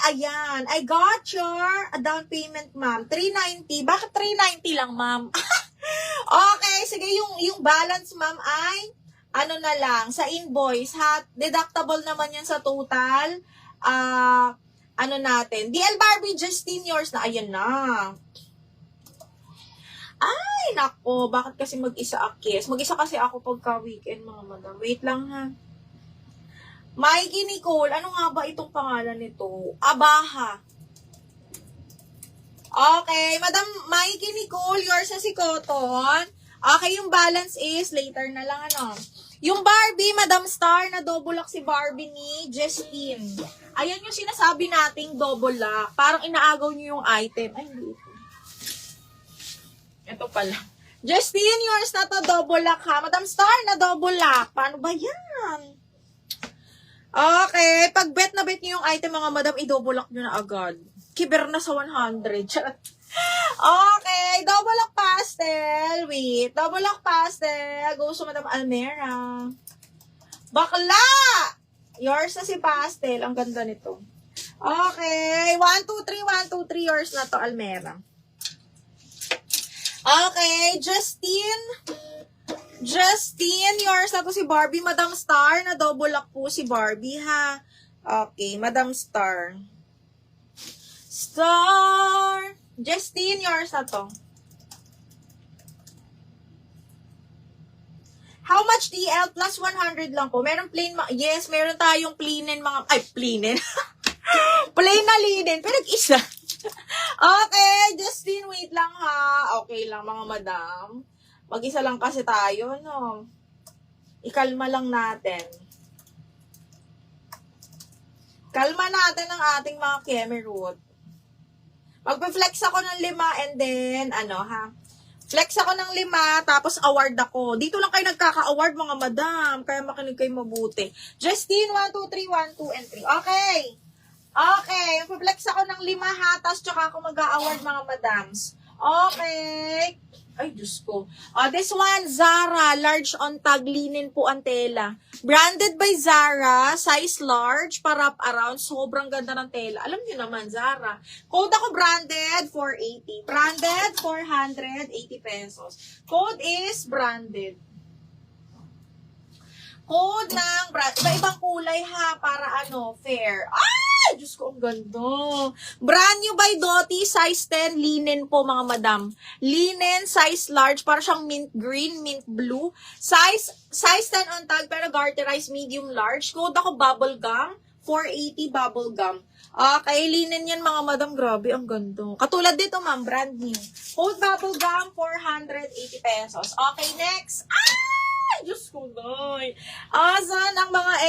ayan. I got your down payment, ma'am. 390. Bakit 390 lang, ma'am? Okay, sige, yung balance, ma'am, ay, ano na lang, sa invoice, ha? Deductible naman yan sa total. Ano natin. DL Barbie, Justine, yours na. Ayan na. Ay, nako, bakit kasi mag-isa akis? Mag-isa kasi ako pagka weekend, mga madam. Wait lang, ha. Mikey Nicole, ano nga ba itong pangalan nito? Abaha. Okay, Madam Mikey Nicole, yours na si Cotton. Okay, yung balance is later na lang, ano. Yung Barbie, Madam Star, na double lock si Barbie ni Justine. Ayan yung sinasabi nating double lock. Parang inaagaw niyo yung item. Ay, hindi ito. Ito pala. Justine, yours na to, double lock, ha. Madam Star, na double lock. Paano ba yan? Okay, pag bet na bet niyo yung item, mga madam, i-double lock nyo na agad. Kiber na sa 100. Okay, double lock pastel. Wait, double lock pastel. Go sa Madam Almera. Bakla! Yours na si pastel. Ang ganda nito. Okay, 1, 2, 3, 1, 2, 3. Yours na to, Almera. Okay, Justine, yours na to si Barbie. Madam Star, na double lock po si Barbie, ha? Okay, Madam Star. Justine, yours na to. How much DL? Plus 100 lang po. Meron plain, yes, meron tayong plainen mga, plainen. Plain na linen. Pinag-isa. Okay, Justine, wait lang, ha? Okay lang, mga madam. Mag-isa lang kasi tayo, no? Ikalma lang natin. Kalma natin ang ating mga kemerut. Magpa-flex ako ng 5 and then, flex ako ng 5, tapos award ako. Dito lang kayo nagkaka-award, mga madam. Kaya makinig kayo mabuti. Justine, 1, 2, 3, 1, 2, and 3. Okay. Okay. Magpa-flex ako ng 5, ha, tapos tsaka ako mag-a-award, mga madams. Okay. Ay, Diyos ko. This one, Zara. Large on tag. Linen po ang tela. Branded by Zara. Size large. Parap around. Sobrang ganda ng tela. Alam niyo naman, Zara. Code ako branded, 480. Branded, 480 pesos. Code is branded. Code ng brand. Iba-ibang kulay, ha. Para fair. Ay, Diyos ko, ang ganda. Brand new by Doty, size 10, linen po, mga madam. Linen, size large, para siyang mint green, mint blue. Size 10 on tag, pero garterized medium large. Code ako bubble gum, 480 bubble gum. Okay, linen yan, mga madam. Grabe, ang ganda. Katulad dito, ma'am, brand new. Code bubble gum, 480 pesos. Okay, next. Ay, Diyos ko, doy. Asan ang mga